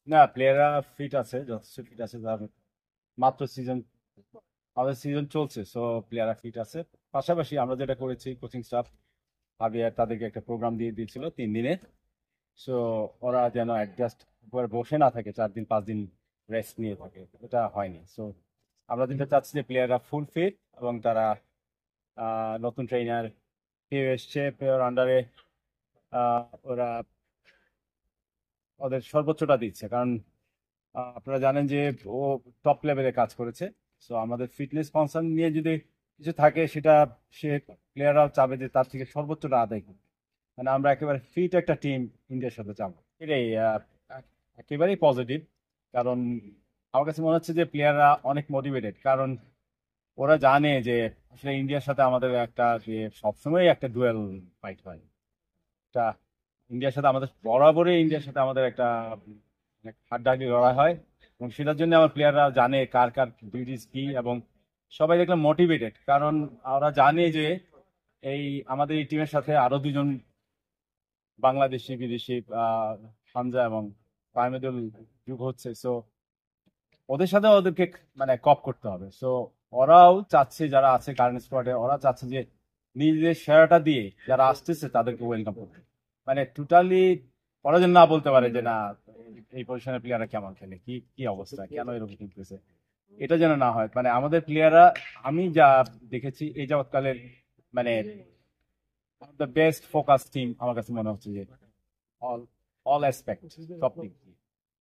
না, প্লেয়াররা ফিট আছে, যথেষ্ট ফিট আছে। মাত্র আমাদের সিজন চলছে, সো প্লেয়াররা ফিট আছে। পাশাপাশি আমরা যেটা করেছি, কোচিং স্টাফ হাবিয়ার তাদেরকে একটা প্রোগ্রাম দিয়ে দিয়েছিল 3 দিনের। সো ওরা যেন অ্যাডজাস্ট করে বসে না থাকে, 4 দিন 5 দিন রেস্ট নিয়ে থাকে, এটা হয়নি। সো আমরা যেটা চাচ্ছি যে প্লেয়াররা ফুল ফিট এবং তারা নতুন ট্রেনার কেউ এসছে, প্লেয়ার আন্ডারে ওরা ওদের সর্বোচ্চটা দিচ্ছে। কারণ আপনারা জানেন যে ও টপ লেভেলে কাজ করেছে। সো আমাদের ফিটনেস কনসার্ন নিয়ে যদি কিছু থাকে, সেটা সে প্লেয়াররাও চাবে যে তার থেকে সর্বোচ্চটা আদায় করবে। মানে আমরা একেবারে ফিট একটা টিম ইন্ডিয়ার সাথে যাবো, এটাই একেবারেই পজিটিভ। কারণ আমার কাছে মনে হচ্ছে যে প্লেয়াররা অনেক মোটিভেটেড, কারণ ওরা জানে যে আসলে ইন্ডিয়ার সাথে আমাদের একটা যে সবসময় একটা ডুয়েল ফাইট হয়। একটা ইন্ডিয়ার সাথে আমাদের বরাবরই ইন্ডিয়ার সাথে আমাদের একটা হাড্ডাহাড্ডি লড়াই হয়, এবং সেটার জন্য আমার প্লেয়াররা জানে কার কার ডিউটিস কি। এবং সবাই দেখলাম মোটিভেটেড, কারণ ওরা জানে যে এই আমাদের এই টিমের সাথে আরো দুজন বাংলাদেশি বিদেশি হামজা এবং ফাহমিদুল যুগ হচ্ছে। সো ওদের সাথে ওদেরকে মানে কপ করতে হবে। সো ওরাও চাচ্ছে, যারা আছে কারেন্ট স্কোয়াডে, ওরা চাচ্ছে যে নিজেদের সেরাটা দিয়ে যারা আসতেছে তাদেরকে ওয়েলকাম করতে। মানে টোটালি ওরা যেন না বলতে পারে যে না, এই পজিশনের প্লেয়াররা কেমন খেলে, কি কি অবস্থা, কেন এরকম খেলতেছে, এটা যেন না হয়। মানে আমাদের প্লেয়াররা, আমি যা দেখেছি এই যাবৎকালের, মানে দ্য বেস্ট ফোকাস টিম আমার কাছে মনে হচ্ছে যে অল অল অ্যাসপেক্ট সব দিক।